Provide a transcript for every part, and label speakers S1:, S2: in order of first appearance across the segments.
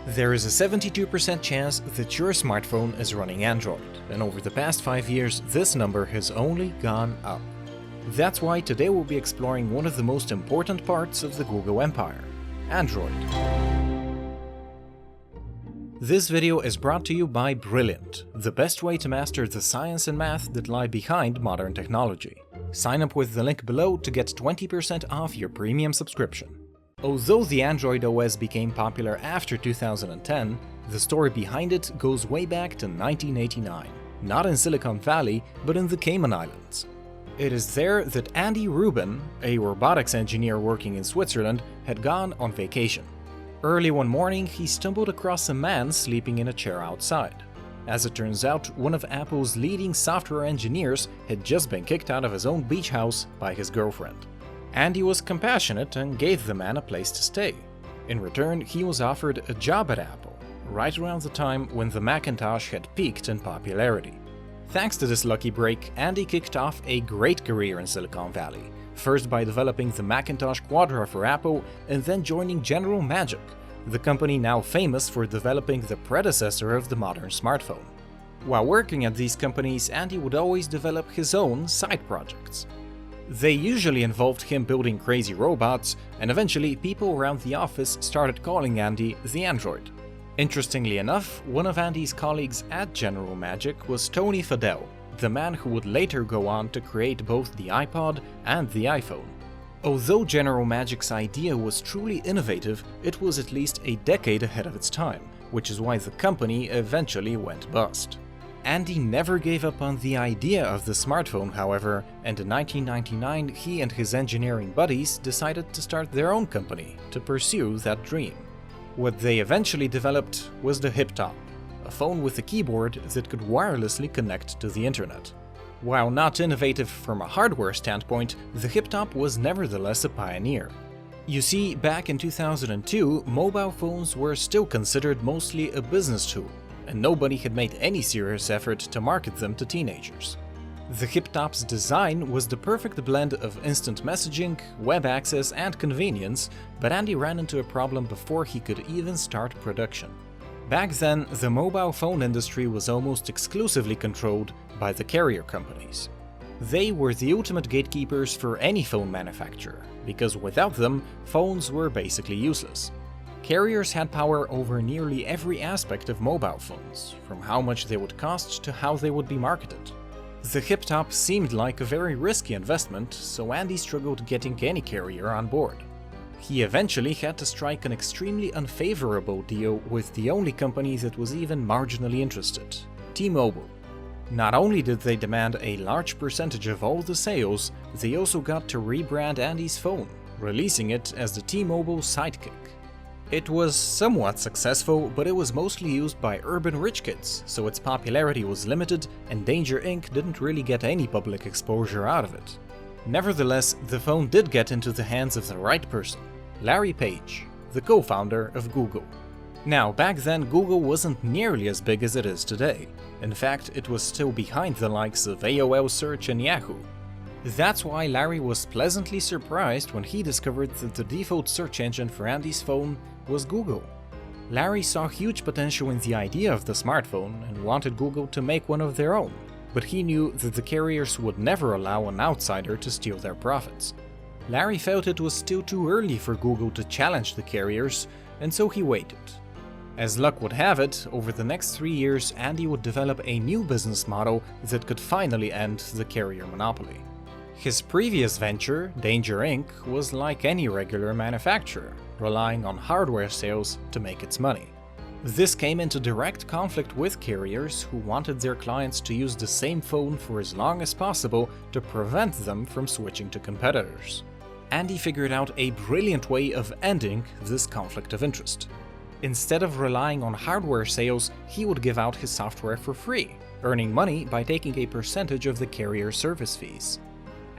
S1: There is a 72% chance that your smartphone is running Android, and over the past 5 years this number has only gone up. That's why today we'll be exploring one of the most important parts of the Google empire, Android. This video is brought to you by Brilliant, the best way to master the science and math that lie behind modern technology. Sign up with the link below to get 20% off your premium subscription. Although the Android OS became popular after 2010, the story behind it goes way back to 1989, not in Silicon Valley, but in the Cayman Islands. It is there that Andy Rubin, a robotics engineer working in Switzerland, had gone on vacation. Early one morning, he stumbled across a man sleeping in a chair outside. As it turns out, one of Apple's leading software engineers had just been kicked out of his own beach house by his girlfriend. Andy was compassionate and gave the man a place to stay. In return, he was offered a job at Apple, right around the time when the Macintosh had peaked in popularity. Thanks to this lucky break, Andy kicked off a great career in Silicon Valley, first by developing the Macintosh Quadra for Apple and then joining General Magic, the company now famous for developing the predecessor of the modern smartphone. While working at these companies, Andy would always develop his own side projects. They usually involved him building crazy robots, and eventually people around the office started calling Andy the Android. Interestingly enough, one of Andy's colleagues at General Magic was Tony Fadell, the man who would later go on to create both the iPod and the iPhone. Although General Magic's idea was truly innovative, it was at least a decade ahead of its time, which is why the company eventually went bust. Andy never gave up on the idea of the smartphone, however, and in 1999 he and his engineering buddies decided to start their own company to pursue that dream. What they eventually developed was the HipTop, a phone with a keyboard that could wirelessly connect to the internet. While not innovative from a hardware standpoint, the HipTop was nevertheless a pioneer. You see, back in 2002, mobile phones were still considered mostly a business tool, and nobody had made any serious effort to market them to teenagers. The HipTop's design was the perfect blend of instant messaging, web access, and convenience, but Andy ran into a problem before he could even start production. Back then, the mobile phone industry was almost exclusively controlled by the carrier companies. They were the ultimate gatekeepers for any phone manufacturer, because without them, phones were basically useless. Carriers had power over nearly every aspect of mobile phones, from how much they would cost to how they would be marketed. The HipTop seemed like a very risky investment, so Andy struggled getting any carrier on board. He eventually had to strike an extremely unfavorable deal with the only company that was even marginally interested, T-Mobile. Not only did they demand a large percentage of all the sales, they also got to rebrand Andy's phone, releasing it as the T-Mobile Sidekick. It was somewhat successful, but it was mostly used by urban rich kids, so its popularity was limited and Danger Inc. didn't really get any public exposure out of it. Nevertheless, the phone did get into the hands of the right person, Larry Page, the co-founder of Google. Now, back then Google wasn't nearly as big as it is today. In fact, it was still behind the likes of AOL Search and Yahoo. That's why Larry was pleasantly surprised when he discovered that the default search engine for Andy's phone was Google. Larry saw huge potential in the idea of the smartphone and wanted Google to make one of their own, but he knew that the carriers would never allow an outsider to steal their profits. Larry felt it was still too early for Google to challenge the carriers, and so he waited. As luck would have it, over the next 3 years, Andy would develop a new business model that could finally end the carrier monopoly. His previous venture, Danger Inc., was like any regular manufacturer, relying on hardware sales to make its money. This came into direct conflict with carriers who wanted their clients to use the same phone for as long as possible to prevent them from switching to competitors. Andy figured out a brilliant way of ending this conflict of interest. Instead of relying on hardware sales, he would give out his software for free, earning money by taking a percentage of the carrier service fees.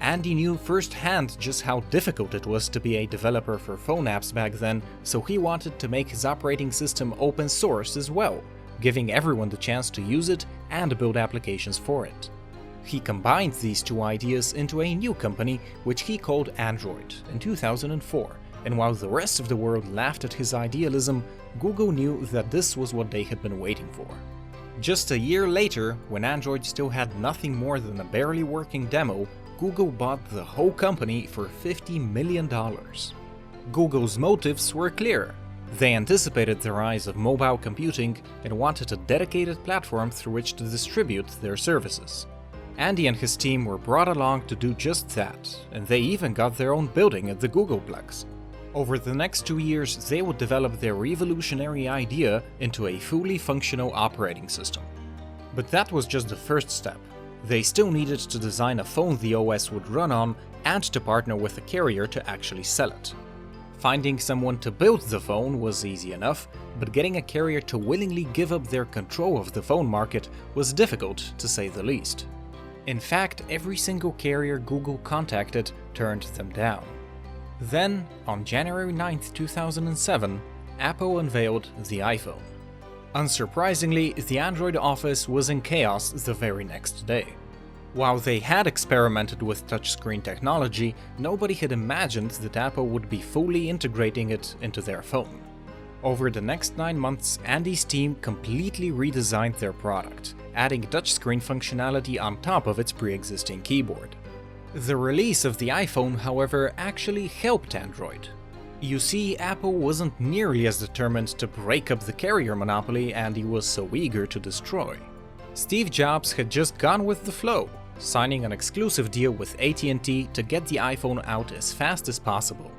S1: Andy knew firsthand just how difficult it was to be a developer for phone apps back then, so he wanted to make his operating system open source as well, giving everyone the chance to use it and build applications for it. He combined these two ideas into a new company which he called Android in 2004, and while the rest of the world laughed at his idealism, Google knew that this was what they had been waiting for. Just a year later, when Android still had nothing more than a barely working demo, Google bought the whole company for $50 million. Google's motives were clear. They anticipated the rise of mobile computing and wanted a dedicated platform through which to distribute their services. Andy and his team were brought along to do just that, and they even got their own building at the Googleplex. Over the next 2 years, they would develop their revolutionary idea into a fully functional operating system. But that was just the first step. They still needed to design a phone the OS would run on and to partner with a carrier to actually sell it. Finding someone to build the phone was easy enough, but getting a carrier to willingly give up their control of the phone market was difficult, to say the least. In fact, every single carrier Google contacted turned them down. Then, on January 9, 2007, Apple unveiled the iPhone. Unsurprisingly, the Android office was in chaos the very next day. While they had experimented with touchscreen technology, nobody had imagined that Apple would be fully integrating it into their phone. Over the next 9 months, Andy's team completely redesigned their product, adding touchscreen functionality on top of its pre-existing keyboard. The release of the iPhone, however, actually helped Android. You see, Apple wasn't nearly as determined to break up the carrier monopoly Andy was so eager to destroy. Steve Jobs had just gone with the flow, signing an exclusive deal with AT&T to get the iPhone out as fast as possible.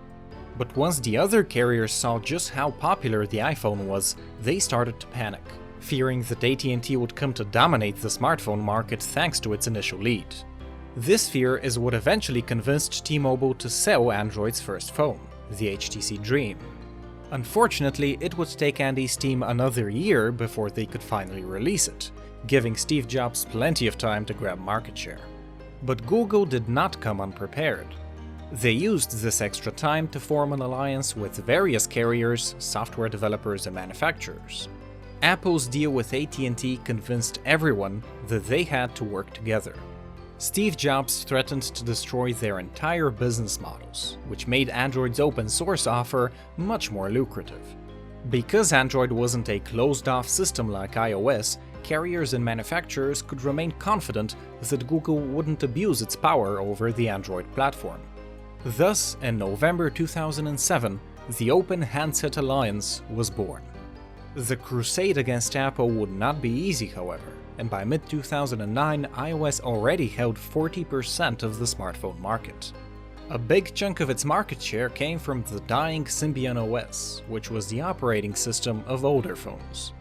S1: But once the other carriers saw just how popular the iPhone was, they started to panic, fearing that AT&T would come to dominate the smartphone market thanks to its initial lead. This fear is what eventually convinced T-Mobile to sell Android's first phone, the HTC Dream. Unfortunately, it would take Andy's team another year before they could finally release it, giving Steve Jobs plenty of time to grab market share. But Google did not come unprepared. They used this extra time to form an alliance with various carriers, software developers, and manufacturers. Apple's deal with AT&T convinced everyone that they had to work together. Steve Jobs threatened to destroy their entire business models, which made Android's open source offer much more lucrative. Because Android wasn't a closed-off system like iOS, carriers and manufacturers could remain confident that Google wouldn't abuse its power over the Android platform. Thus, in November 2007, the Open Handset Alliance was born. The crusade against Apple would not be easy, however, and by mid-2009, iOS already held 40% of the smartphone market. A big chunk of its market share came from the dying Symbian OS, which was the operating system of older phones.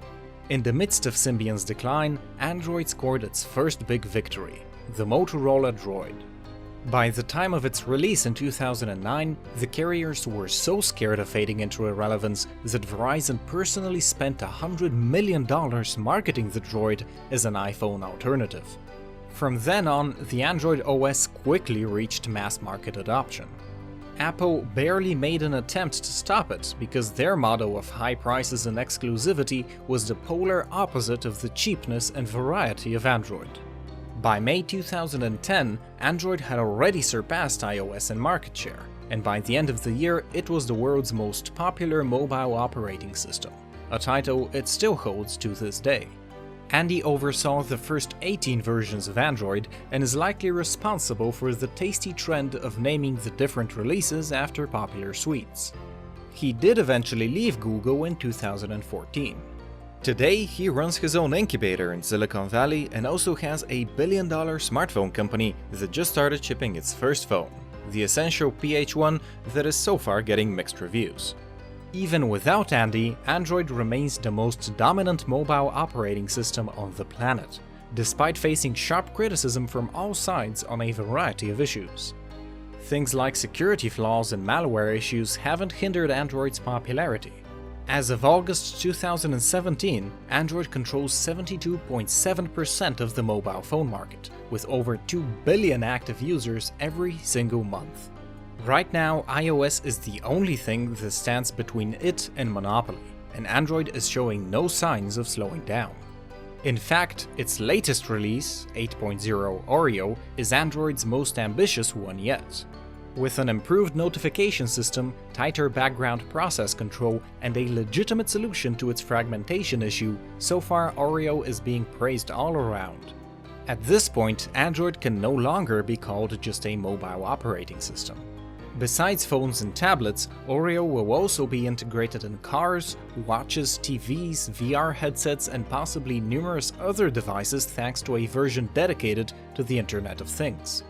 S1: In the midst of Symbian's decline, Android scored its first big victory, the Motorola Droid. By the time of its release in 2009, the carriers were so scared of fading into irrelevance that Verizon personally spent $100 million marketing the Droid as an iPhone alternative. From then on, the Android OS quickly reached mass market adoption. Apple barely made an attempt to stop it because their motto of high prices and exclusivity was the polar opposite of the cheapness and variety of Android. By May 2010, Android had already surpassed iOS in market share, and by the end of the year it was the world's most popular mobile operating system, a title it still holds to this day. Andy oversaw the first 18 versions of Android and is likely responsible for the tasty trend of naming the different releases after popular sweets. He did eventually leave Google in 2014. Today, he runs his own incubator in Silicon Valley and also has a billion-dollar smartphone company that just started shipping its first phone, the Essential PH1, that is so far getting mixed reviews. Even without Andy, Android remains the most dominant mobile operating system on the planet, despite facing sharp criticism from all sides on a variety of issues. Things like security flaws and malware issues haven't hindered Android's popularity. As of August 2017, Android controls 72.7% of the mobile phone market, with over 2 billion active users every single month. Right now, iOS is the only thing that stands between it and monopoly, and Android is showing no signs of slowing down. In fact, its latest release, 8.0 Oreo, is Android's most ambitious one yet. With an improved notification system, tighter background process control, and a legitimate solution to its fragmentation issue, so far Oreo is being praised all around. At this point, Android can no longer be called just a mobile operating system. Besides phones and tablets, Oreo will also be integrated in cars, watches, TVs, VR headsets, and possibly numerous other devices thanks to a version dedicated to the Internet of Things.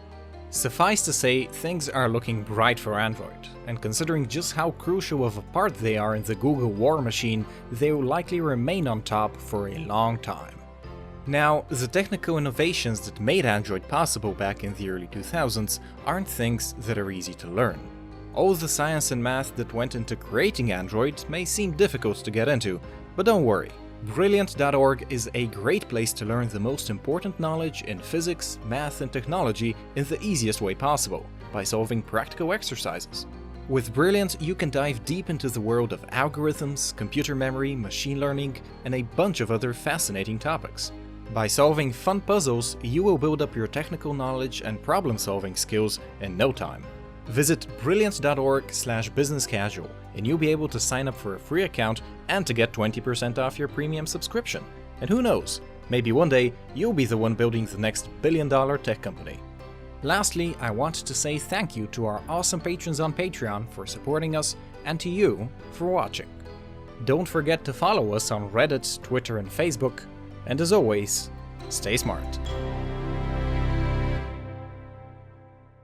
S1: Suffice to say, things are looking bright for Android, and considering just how crucial of a part they are in the Google war machine, they will likely remain on top for a long time. Now, the technical innovations that made Android possible back in the early 2000s aren't things that are easy to learn. All the science and math that went into creating Android may seem difficult to get into, but don't worry. Brilliant.org is a great place to learn the most important knowledge in physics, math, and technology in the easiest way possible, by solving practical exercises. With Brilliant, you can dive deep into the world of algorithms, computer memory, machine learning, and a bunch of other fascinating topics. By solving fun puzzles, you will build up your technical knowledge and problem-solving skills in no time. Visit brilliant.org/businesscasual and you'll be able to sign up for a free account and to get 20% off your premium subscription. And who knows, maybe one day you'll be the one building the next billion-dollar tech company. Lastly, I want to say thank you to our awesome patrons on Patreon for supporting us and to you for watching. Don't forget to follow us on Reddit, Twitter, and Facebook. And as always, stay smart.